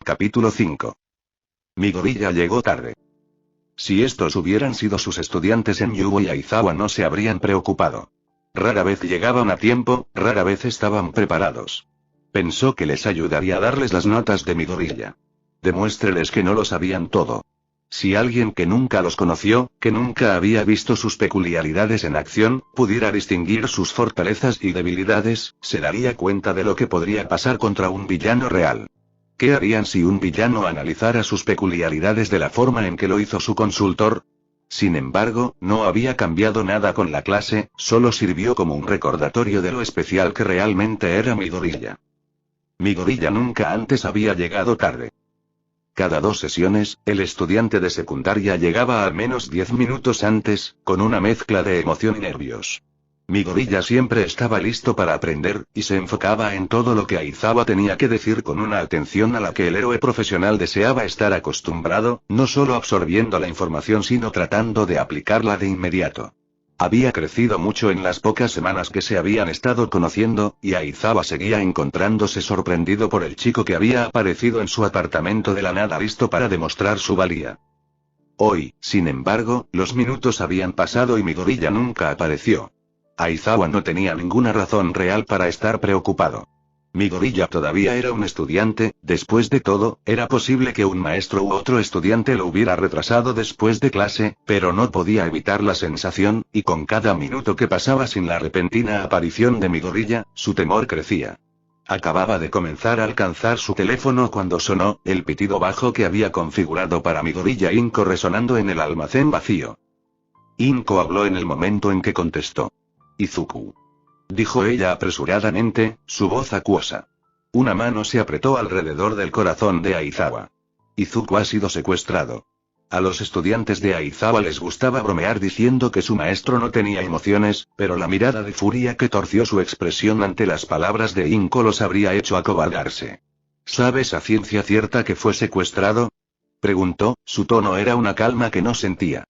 Capítulo 5. Midoriya llegó tarde. Si estos hubieran sido sus estudiantes en Yubo y Aizawa no se habrían preocupado. Rara vez llegaban a tiempo, rara vez estaban preparados. Pensó que les ayudaría a darles las notas de Midoriya. Demuéstreles que no lo sabían todo. Si alguien que nunca los conoció, que nunca había visto sus peculiaridades en acción, pudiera distinguir sus fortalezas y debilidades, se daría cuenta de lo que podría pasar contra un villano real. ¿Qué harían si un villano analizara sus peculiaridades de la forma en que lo hizo su consultor? Sin embargo, no había cambiado nada con la clase, solo sirvió como un recordatorio de lo especial que realmente era Midoriya. Midoriya nunca antes había llegado tarde. Cada 2 sesiones, el estudiante de secundaria llegaba al menos 10 minutos antes, con una mezcla de emoción y nervios. Midoriya siempre estaba listo para aprender, y se enfocaba en todo lo que Aizawa tenía que decir con una atención a la que el héroe profesional deseaba estar acostumbrado, no solo absorbiendo la información sino tratando de aplicarla de inmediato. Había crecido mucho en las pocas semanas que se habían estado conociendo, y Aizawa seguía encontrándose sorprendido por el chico que había aparecido en su apartamento de la nada listo para demostrar su valía. Hoy, sin embargo, los minutos habían pasado y Midoriya nunca apareció. Aizawa no tenía ninguna razón real para estar preocupado. Midoriya todavía era un estudiante, después de todo, era posible que un maestro u otro estudiante lo hubiera retrasado después de clase, pero no podía evitar la sensación, y con cada minuto que pasaba sin la repentina aparición de Midoriya, su temor crecía. Acababa de comenzar a alcanzar su teléfono cuando sonó el pitido bajo que había configurado para Midoriya Inko resonando en el almacén vacío. Inko habló en el momento en que contestó. Izuku. Dijo ella apresuradamente, su voz acuosa. Una mano se apretó alrededor del corazón de Aizawa. Izuku ha sido secuestrado. A los estudiantes de Aizawa les gustaba bromear diciendo que su maestro no tenía emociones, pero la mirada de furia que torció su expresión ante las palabras de Inko los habría hecho acobardarse. ¿Sabes a ciencia cierta que fue secuestrado? Preguntó, su tono era una calma que no sentía.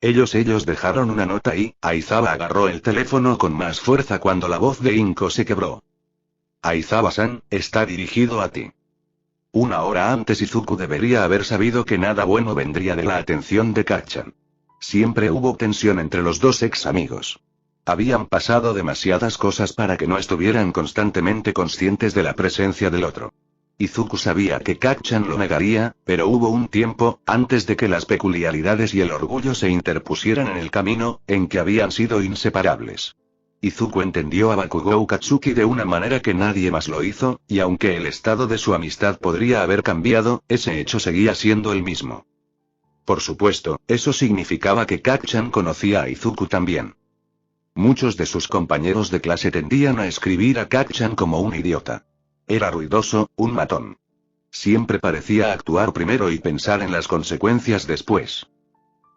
Ellos dejaron una nota y, Aizawa agarró el teléfono con más fuerza cuando la voz de Inko se quebró. Aizawa-san, está dirigido a ti. 1 hora antes Izuku debería haber sabido que nada bueno vendría de la atención de Kacchan. Siempre hubo tensión entre los dos ex amigos. Habían pasado demasiadas cosas para que no estuvieran constantemente conscientes de la presencia del otro. Izuku sabía que Kacchan lo negaría, pero hubo un tiempo, antes de que las peculiaridades y el orgullo se interpusieran en el camino, en que habían sido inseparables. Izuku entendió a Bakugou Katsuki de una manera que nadie más lo hizo, y aunque el estado de su amistad podría haber cambiado, ese hecho seguía siendo el mismo. Por supuesto, eso significaba que Kacchan conocía a Izuku también. Muchos de sus compañeros de clase tendían a escribir a Kacchan como un idiota. Era ruidoso, un matón. Siempre parecía actuar primero y pensar en las consecuencias después.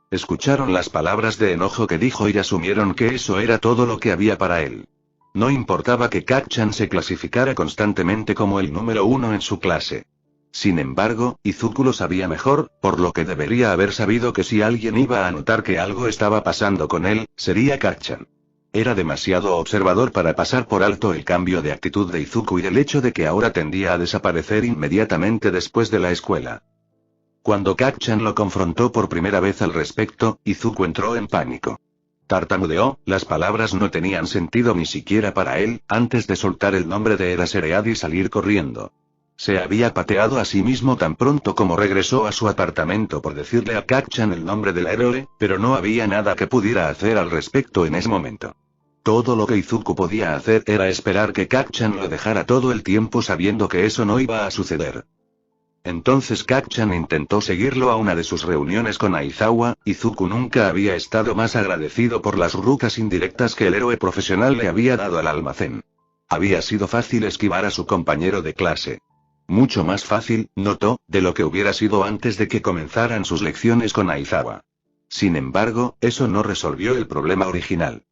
Escucharon las palabras de enojo que dijo y asumieron que eso era todo lo que había para él. No importaba que Kacchan se clasificara constantemente como el número 1 en su clase. Sin embargo, Izuku lo sabía mejor, por lo que debería haber sabido que si alguien iba a notar que algo estaba pasando con él, sería Kacchan. Era demasiado observador para pasar por alto el cambio de actitud de Izuku y el hecho de que ahora tendía a desaparecer inmediatamente después de la escuela. Cuando Kacchan lo confrontó por primera vez al respecto, Izuku entró en pánico. Tartamudeó, las palabras no tenían sentido ni siquiera para él, antes de soltar el nombre de Eraserhead y salir corriendo. Se había pateado a sí mismo tan pronto como regresó a su apartamento por decirle a Kacchan el nombre del héroe, pero no había nada que pudiera hacer al respecto en ese momento. Todo lo que Izuku podía hacer era esperar que Kacchan lo dejara todo el tiempo sabiendo que eso no iba a suceder. Entonces Kacchan intentó seguirlo a una de sus reuniones con Aizawa. Izuku nunca había estado más agradecido por las rucas indirectas que el héroe profesional le había dado al almacén. Había sido fácil esquivar a su compañero de clase. Mucho más fácil, notó, de lo que hubiera sido antes de que comenzaran sus lecciones con Aizawa. Sin embargo, eso no resolvió el problema original.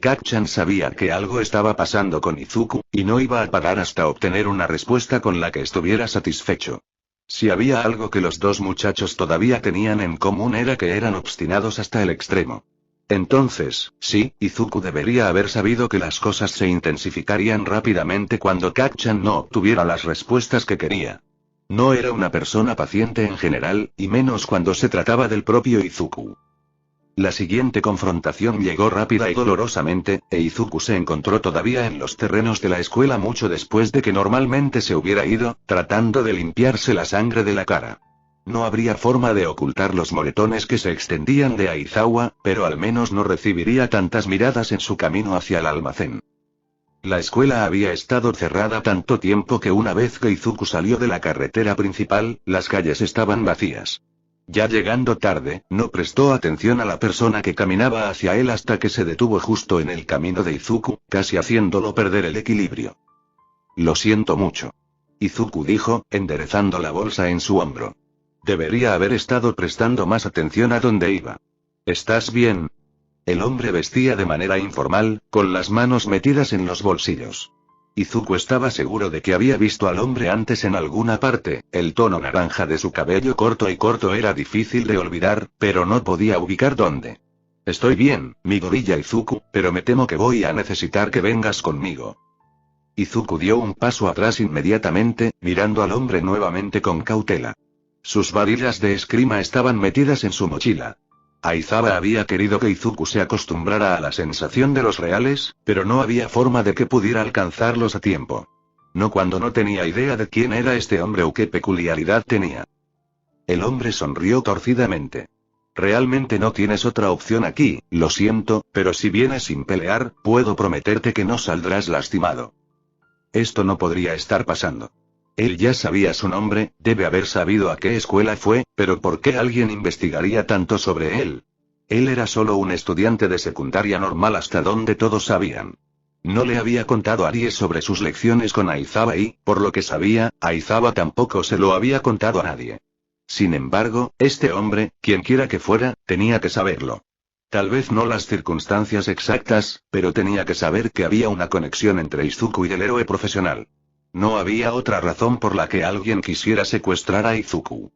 Kacchan sabía que algo estaba pasando con Izuku, y no iba a parar hasta obtener una respuesta con la que estuviera satisfecho. Si había algo que los dos muchachos todavía tenían en común era que eran obstinados hasta el extremo. Entonces, sí, Izuku debería haber sabido que las cosas se intensificarían rápidamente cuando Kacchan no obtuviera las respuestas que quería. No era una persona paciente en general, y menos cuando se trataba del propio Izuku. La siguiente confrontación llegó rápida y dolorosamente, e Izuku se encontró todavía en los terrenos de la escuela mucho después de que normalmente se hubiera ido, tratando de limpiarse la sangre de la cara. No habría forma de ocultar los moretones que se extendían de Aizawa, pero al menos no recibiría tantas miradas en su camino hacia el almacén. La escuela había estado cerrada tanto tiempo que una vez que Izuku salió de la carretera principal, las calles estaban vacías. Ya llegando tarde, no prestó atención a la persona que caminaba hacia él hasta que se detuvo justo en el camino de Izuku, casi haciéndolo perder el equilibrio. Lo siento mucho. Izuku dijo, enderezando la bolsa en su hombro. Debería haber estado prestando más atención a dónde iba. ¿Estás bien? El hombre vestía de manera informal, con las manos metidas en los bolsillos. Izuku estaba seguro de que había visto al hombre antes en alguna parte, el tono naranja de su cabello corto era difícil de olvidar, pero no podía ubicar dónde. Estoy bien, mi gorilla Izuku, pero me temo que voy a necesitar que vengas conmigo. Izuku dio un paso atrás inmediatamente, mirando al hombre nuevamente con cautela. Sus varillas de esgrima estaban metidas en su mochila. Aizawa había querido que Izuku se acostumbrara a la sensación de los reales, pero no había forma de que pudiera alcanzarlos a tiempo. No cuando no tenía idea de quién era este hombre o qué peculiaridad tenía. El hombre sonrió torcidamente. Realmente no tienes otra opción aquí, lo siento, pero si vienes sin pelear, puedo prometerte que no saldrás lastimado. Esto no podría estar pasando. Él ya sabía su nombre, debe haber sabido a qué escuela fue, pero ¿por qué alguien investigaría tanto sobre él? Él era solo un estudiante de secundaria normal hasta donde todos sabían. No le había contado a Aries sobre sus lecciones con Aizawa y, por lo que sabía, Aizawa tampoco se lo había contado a nadie. Sin embargo, este hombre, quienquiera que fuera, tenía que saberlo. Tal vez no las circunstancias exactas, pero tenía que saber que había una conexión entre Izuku y el héroe profesional. No había otra razón por la que alguien quisiera secuestrar a Izuku.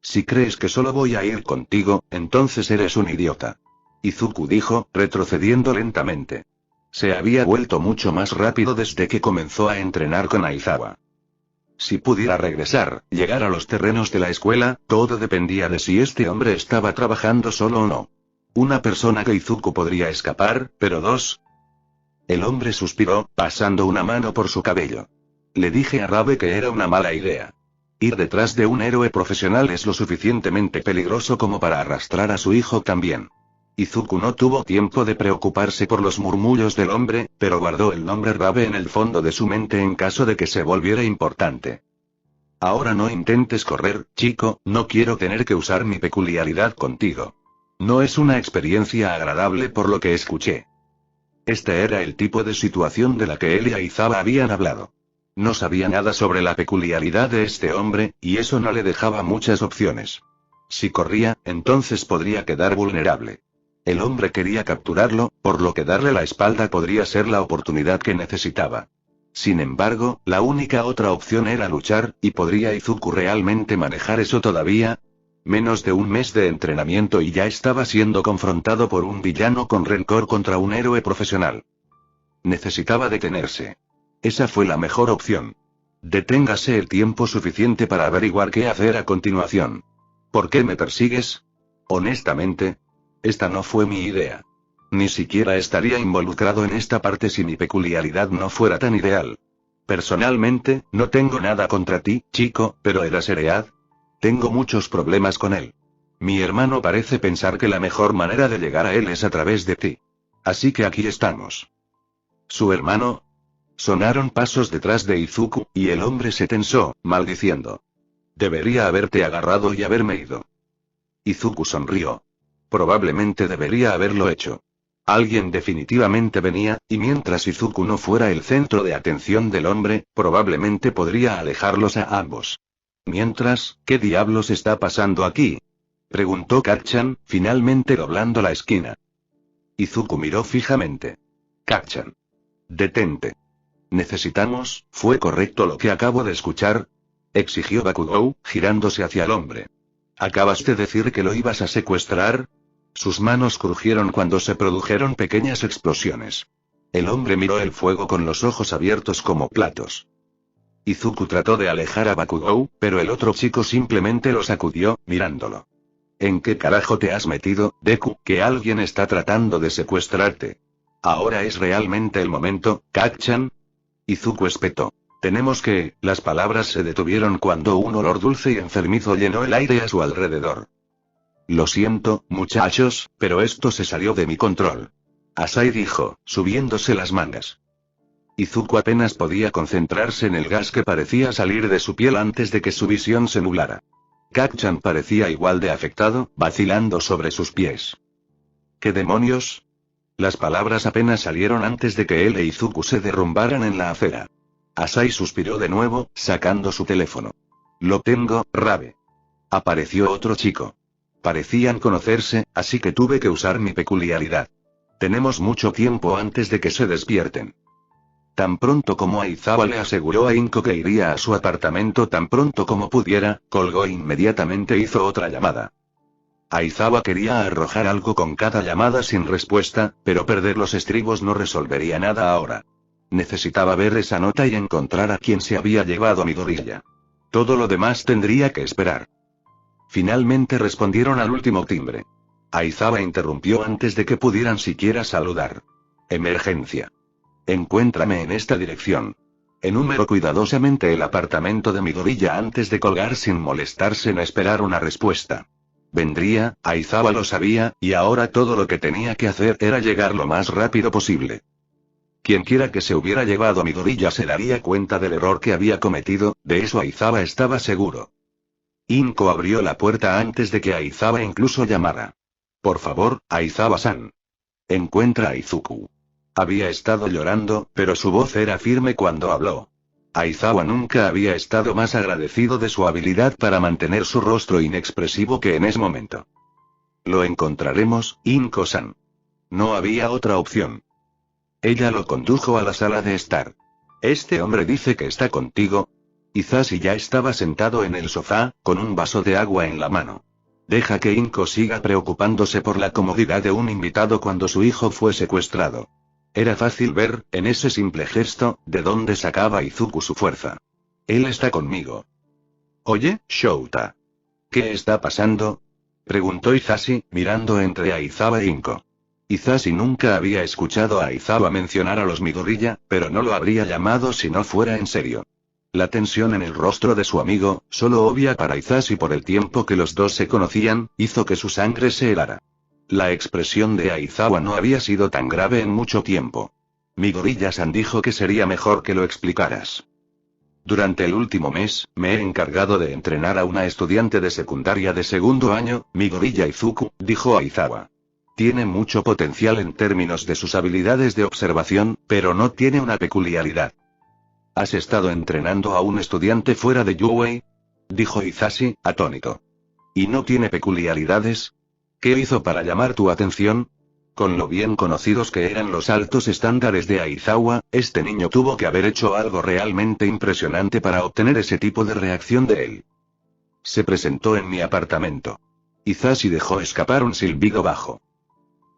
Si crees que solo voy a ir contigo, entonces eres un idiota. Izuku dijo, retrocediendo lentamente. Se había vuelto mucho más rápido desde que comenzó a entrenar con Aizawa. Si pudiera regresar, llegar a los terrenos de la escuela, todo dependía de si este hombre estaba trabajando solo o no. Una persona que Izuku podría escapar, pero dos. El hombre suspiró, pasando una mano por su cabello. Le dije a Rabe que era una mala idea. Ir detrás de un héroe profesional es lo suficientemente peligroso como para arrastrar a su hijo también. Izuku no tuvo tiempo de preocuparse por los murmullos del hombre, pero guardó el nombre Rabe en el fondo de su mente en caso de que se volviera importante. Ahora no intentes correr, chico, no quiero tener que usar mi peculiaridad contigo. No es una experiencia agradable por lo que escuché. Este era el tipo de situación de la que él y Aizawa habían hablado. No sabía nada sobre la peculiaridad de este hombre, y eso no le dejaba muchas opciones. Si corría, entonces podría quedar vulnerable. El hombre quería capturarlo, por lo que darle la espalda podría ser la oportunidad que necesitaba. Sin embargo, la única otra opción era luchar, y ¿podría Izuku realmente manejar eso todavía? Menos de un mes de entrenamiento y ya estaba siendo confrontado por un villano con rencor contra un héroe profesional. Necesitaba detenerse. Esa fue la mejor opción. Deténgase el tiempo suficiente para averiguar qué hacer a continuación. ¿Por qué me persigues? Honestamente, esta no fue mi idea. Ni siquiera estaría involucrado en esta parte si mi peculiaridad no fuera tan ideal. Personalmente, no tengo nada contra ti, chico, pero ¿eras Eread? Tengo muchos problemas con él. Mi hermano parece pensar que la mejor manera de llegar a él es a través de ti. Así que aquí estamos. ¿Su hermano? Sonaron pasos detrás de Izuku, y el hombre se tensó, maldiciendo. Debería haberte agarrado y haberme ido. Izuku sonrió. Probablemente debería haberlo hecho. Alguien definitivamente venía, y mientras Izuku no fuera el centro de atención del hombre, probablemente podría alejarlos a ambos. Mientras, ¿qué diablos está pasando aquí? Preguntó Kacchan, finalmente doblando la esquina. Izuku miró fijamente. Kacchan. Detente. ¿Fue correcto lo que acabo de escuchar? Exigió Bakugou, girándose hacia el hombre. ¿Acabas de decir que lo ibas a secuestrar? Sus manos crujieron cuando se produjeron pequeñas explosiones. El hombre miró el fuego con los ojos abiertos como platos. Izuku trató de alejar a Bakugou, pero el otro chico simplemente lo sacudió, mirándolo. ¿En qué carajo te has metido, Deku? Que alguien está tratando de secuestrarte. Ahora es realmente el momento, ¿Kacchan? Izuku espetó. Tenemos que... Las palabras se detuvieron cuando un olor dulce y enfermizo llenó el aire a su alrededor. Lo siento, muchachos, pero esto se salió de mi control. Asai dijo, subiéndose las mangas. Izuku apenas podía concentrarse en el gas que parecía salir de su piel antes de que su visión se nublara. Kacchan parecía igual de afectado, vacilando sobre sus pies. ¿Qué demonios? Las palabras apenas salieron antes de que él e Izuku se derrumbaran en la acera. Asai suspiró de nuevo, sacando su teléfono. Lo tengo, Rabe. Apareció otro chico. Parecían conocerse, así que tuve que usar mi peculiaridad. Tenemos mucho tiempo antes de que se despierten. Tan pronto como Aizawa le aseguró a Inko que iría a su apartamento tan pronto como pudiera, colgó e inmediatamente hizo otra llamada. Aizawa quería arrojar algo con cada llamada sin respuesta, pero perder los estribos no resolvería nada ahora. Necesitaba ver esa nota y encontrar a quien se había llevado a Midoriya. Todo lo demás tendría que esperar. Finalmente respondieron al último timbre. Aizawa interrumpió antes de que pudieran siquiera saludar. Emergencia. Encuéntrame en esta dirección. Enumero cuidadosamente el apartamento de Midoriya antes de colgar sin molestarse en esperar una respuesta. Vendría, Aizawa lo sabía, y ahora todo lo que tenía que hacer era llegar lo más rápido posible. Quienquiera que se hubiera llevado a Midoriya se daría cuenta del error que había cometido, de eso Aizawa estaba seguro. Inko abrió la puerta antes de que Aizawa incluso llamara. Por favor, Aizawa-san. Encuentra a Izuku. Había estado llorando, pero su voz era firme cuando habló. Aizawa nunca había estado más agradecido de su habilidad para mantener su rostro inexpresivo que en ese momento. Lo encontraremos, Inko-san. No había otra opción. Ella lo condujo a la sala de estar. Este hombre dice que está contigo. Hisashi ya estaba sentado en el sofá, con un vaso de agua en la mano. Deja que Inko siga preocupándose por la comodidad de un invitado cuando su hijo fue secuestrado. Era fácil ver, en ese simple gesto, de dónde sacaba Izuku su fuerza. Él está conmigo. Oye, Shouta. ¿Qué está pasando? Preguntó Hisashi, mirando entre Aizawa e Inko. Hisashi nunca había escuchado a Aizawa mencionar a los Midoriya, pero no lo habría llamado si no fuera en serio. La tensión en el rostro de su amigo, solo obvia para Hisashi por el tiempo que los dos se conocían, hizo que su sangre se helara. La expresión de Aizawa no había sido tan grave en mucho tiempo. Midoriya-san dijo que sería mejor que lo explicaras. Durante el último mes, me he encargado de entrenar a una estudiante de secundaria de segundo año, Midoriya Izuku, dijo Aizawa. Tiene mucho potencial en términos de sus habilidades de observación, pero no tiene una peculiaridad. ¿Has estado entrenando a un estudiante fuera de Yuwei? Dijo Hisashi, atónito. ¿Y no tiene peculiaridades? ¿Qué hizo para llamar tu atención? Con lo bien conocidos que eran los altos estándares de Aizawa, este niño tuvo que haber hecho algo realmente impresionante para obtener ese tipo de reacción de él. Se presentó en mi apartamento. Hisashi dejó escapar un silbido bajo.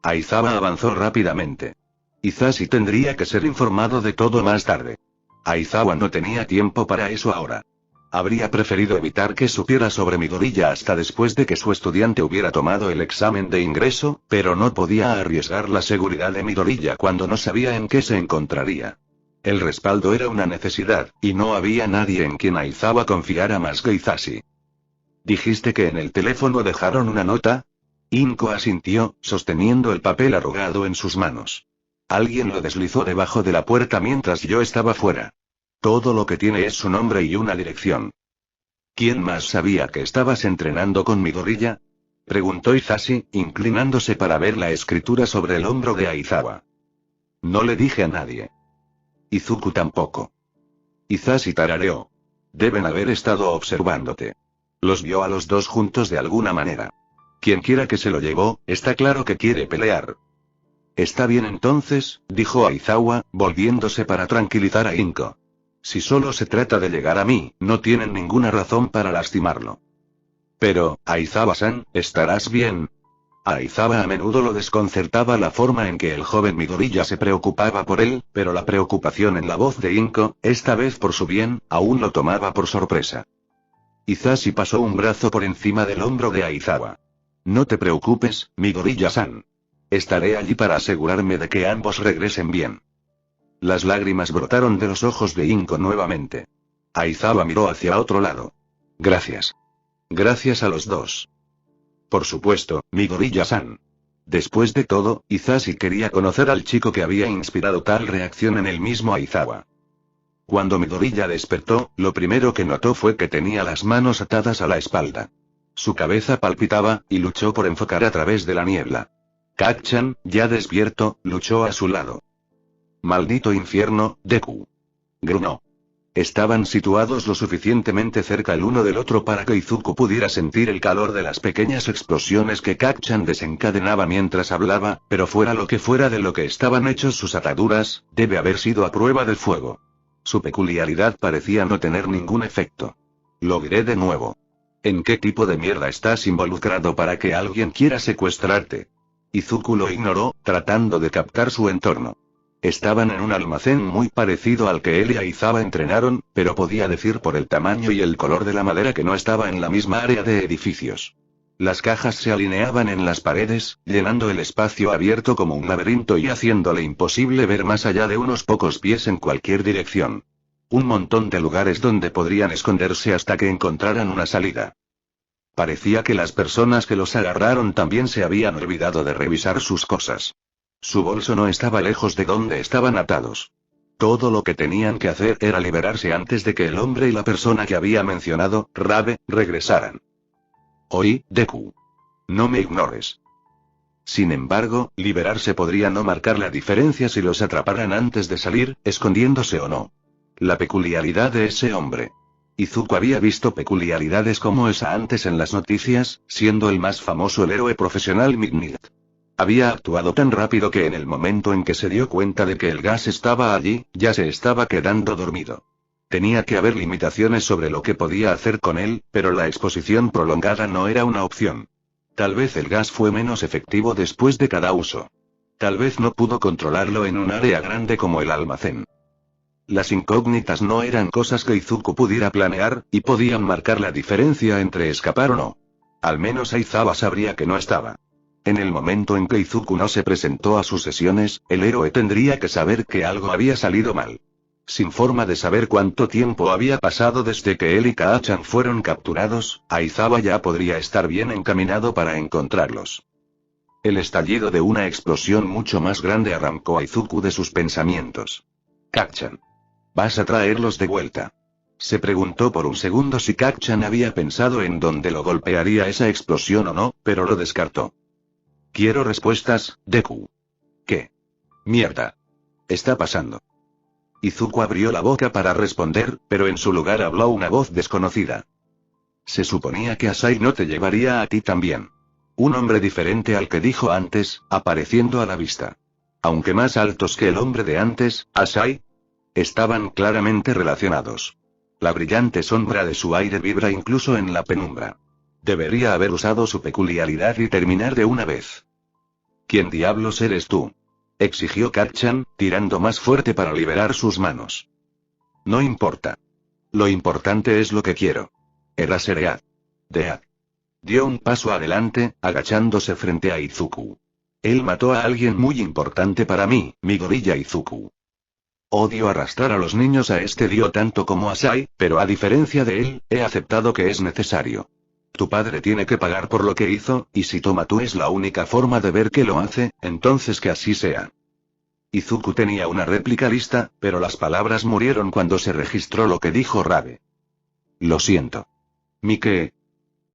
Aizawa avanzó rápidamente. Hisashi tendría que ser informado de todo más tarde. Aizawa no tenía tiempo para eso ahora. Habría preferido evitar que supiera sobre Midoriya hasta después de que su estudiante hubiera tomado el examen de ingreso, pero no podía arriesgar la seguridad de Midoriya cuando no sabía en qué se encontraría. El respaldo era una necesidad, y no había nadie en quien Aizawa confiara más que Hisashi. ¿Dijiste que en el teléfono dejaron una nota? Inko asintió, sosteniendo el papel arrugado en sus manos. Alguien lo deslizó debajo de la puerta mientras yo estaba fuera. Todo lo que tiene es su nombre y una dirección. ¿Quién más sabía que estabas entrenando con Midoriya? Preguntó Hisashi, inclinándose para ver la escritura sobre el hombro de Aizawa. No le dije a nadie. Izuku tampoco. Hisashi tarareó. Deben haber estado observándote. Los vio a los dos juntos de alguna manera. Quienquiera que se lo llevó, está claro que quiere pelear. Está bien entonces, dijo Aizawa, volviéndose para tranquilizar a Inko. Si solo se trata de llegar a mí, no tienen ninguna razón para lastimarlo. Pero, Aizawa-san, ¿estarás bien? A Aizawa a menudo lo desconcertaba la forma en que el joven Midoriya se preocupaba por él, pero la preocupación en la voz de Inko, esta vez por su bien, aún lo tomaba por sorpresa. Hisashi pasó un brazo por encima del hombro de Aizawa. No te preocupes, Midoriya-san. Estaré allí para asegurarme de que ambos regresen bien. Las lágrimas brotaron de los ojos de Inko nuevamente. Aizawa miró hacia otro lado. Gracias. Gracias a los dos. Por supuesto, Midoriya-san. Después de todo, Hisashi quería conocer al chico que había inspirado tal reacción en el mismo Aizawa. Cuando Midoriya despertó, lo primero que notó fue que tenía las manos atadas a la espalda. Su cabeza palpitaba, y luchó por enfocar a través de la niebla. Kacchan, ya despierto, luchó a su lado. Maldito infierno, Deku. Gruñó. Estaban situados lo suficientemente cerca el uno del otro para que Izuku pudiera sentir el calor de las pequeñas explosiones que Kacchan desencadenaba mientras hablaba, pero fuera lo que fuera de lo que estaban hechos sus ataduras, debe haber sido a prueba del fuego. Su peculiaridad parecía no tener ningún efecto. Lo diré de nuevo. ¿En qué tipo de mierda estás involucrado para que alguien quiera secuestrarte? Izuku lo ignoró, tratando de captar su entorno. Estaban en un almacén muy parecido al que él y Aizawa entrenaron, pero podía decir por el tamaño y el color de la madera que no estaba en la misma área de edificios. Las cajas se alineaban en las paredes, llenando el espacio abierto como un laberinto y haciéndole imposible ver más allá de unos pocos pies en cualquier dirección. Un montón de lugares donde podrían esconderse hasta que encontraran una salida. Parecía que las personas que los agarraron también se habían olvidado de revisar sus cosas. Su bolso no estaba lejos de donde estaban atados. Todo lo que tenían que hacer era liberarse antes de que el hombre y la persona que había mencionado, Rabe, regresaran. Oí, Deku. No me ignores. Sin embargo, liberarse podría no marcar la diferencia si los atraparan antes de salir, escondiéndose o no. La peculiaridad de ese hombre. Izuku había visto peculiaridades como esa antes en las noticias, siendo el más famoso el héroe profesional Midnight. Había actuado tan rápido que en el momento en que se dio cuenta de que el gas estaba allí, ya se estaba quedando dormido. Tenía que haber limitaciones sobre lo que podía hacer con él, pero la exposición prolongada no era una opción. Tal vez el gas fue menos efectivo después de cada uso. Tal vez no pudo controlarlo en un área grande como el almacén. Las incógnitas no eran cosas que Izuku pudiera planear, y podían marcar la diferencia entre escapar o no. Al menos Aizawa sabría que no estaba. En el momento en que Izuku no se presentó a sus sesiones, el héroe tendría que saber que algo había salido mal. Sin forma de saber cuánto tiempo había pasado desde que él y Kacchan fueron capturados, Aizawa ya podría estar bien encaminado para encontrarlos. El estallido de una explosión mucho más grande arrancó a Izuku de sus pensamientos. Kacchan. ¿Vas a traerlos de vuelta? Se preguntó por un segundo si Kacchan había pensado en dónde lo golpearía esa explosión o no, pero lo descartó. Quiero respuestas, Deku. ¿Qué mierda está pasando? Izuku abrió la boca para responder, pero en su lugar habló una voz desconocida. Se suponía que Asai no te llevaría a ti también. Un hombre diferente al que dijo antes, apareciendo a la vista. Aunque más altos que el hombre de antes, Asai. Estaban claramente relacionados. La brillante sombra de su aire vibra incluso en la penumbra. Debería haber usado su peculiaridad y terminar de una vez. ¿Quién diablos eres tú? Exigió Kacchan, tirando más fuerte para liberar sus manos. No importa. Lo importante es lo que quiero. Era Seread. Dead. Dio un paso adelante, agachándose frente a Izuku. Él mató a alguien muy importante para mí, Midoriya Izuku. Odio arrastrar a los niños a este lío tanto como a Sai, pero a diferencia de él, he aceptado que es necesario. Tu padre tiene que pagar por lo que hizo, y si Tomatu es la única forma de ver que lo hace, entonces que así sea. Izuku tenía una réplica lista, pero las palabras murieron cuando se registró lo que dijo Rabe. Lo siento. Mike,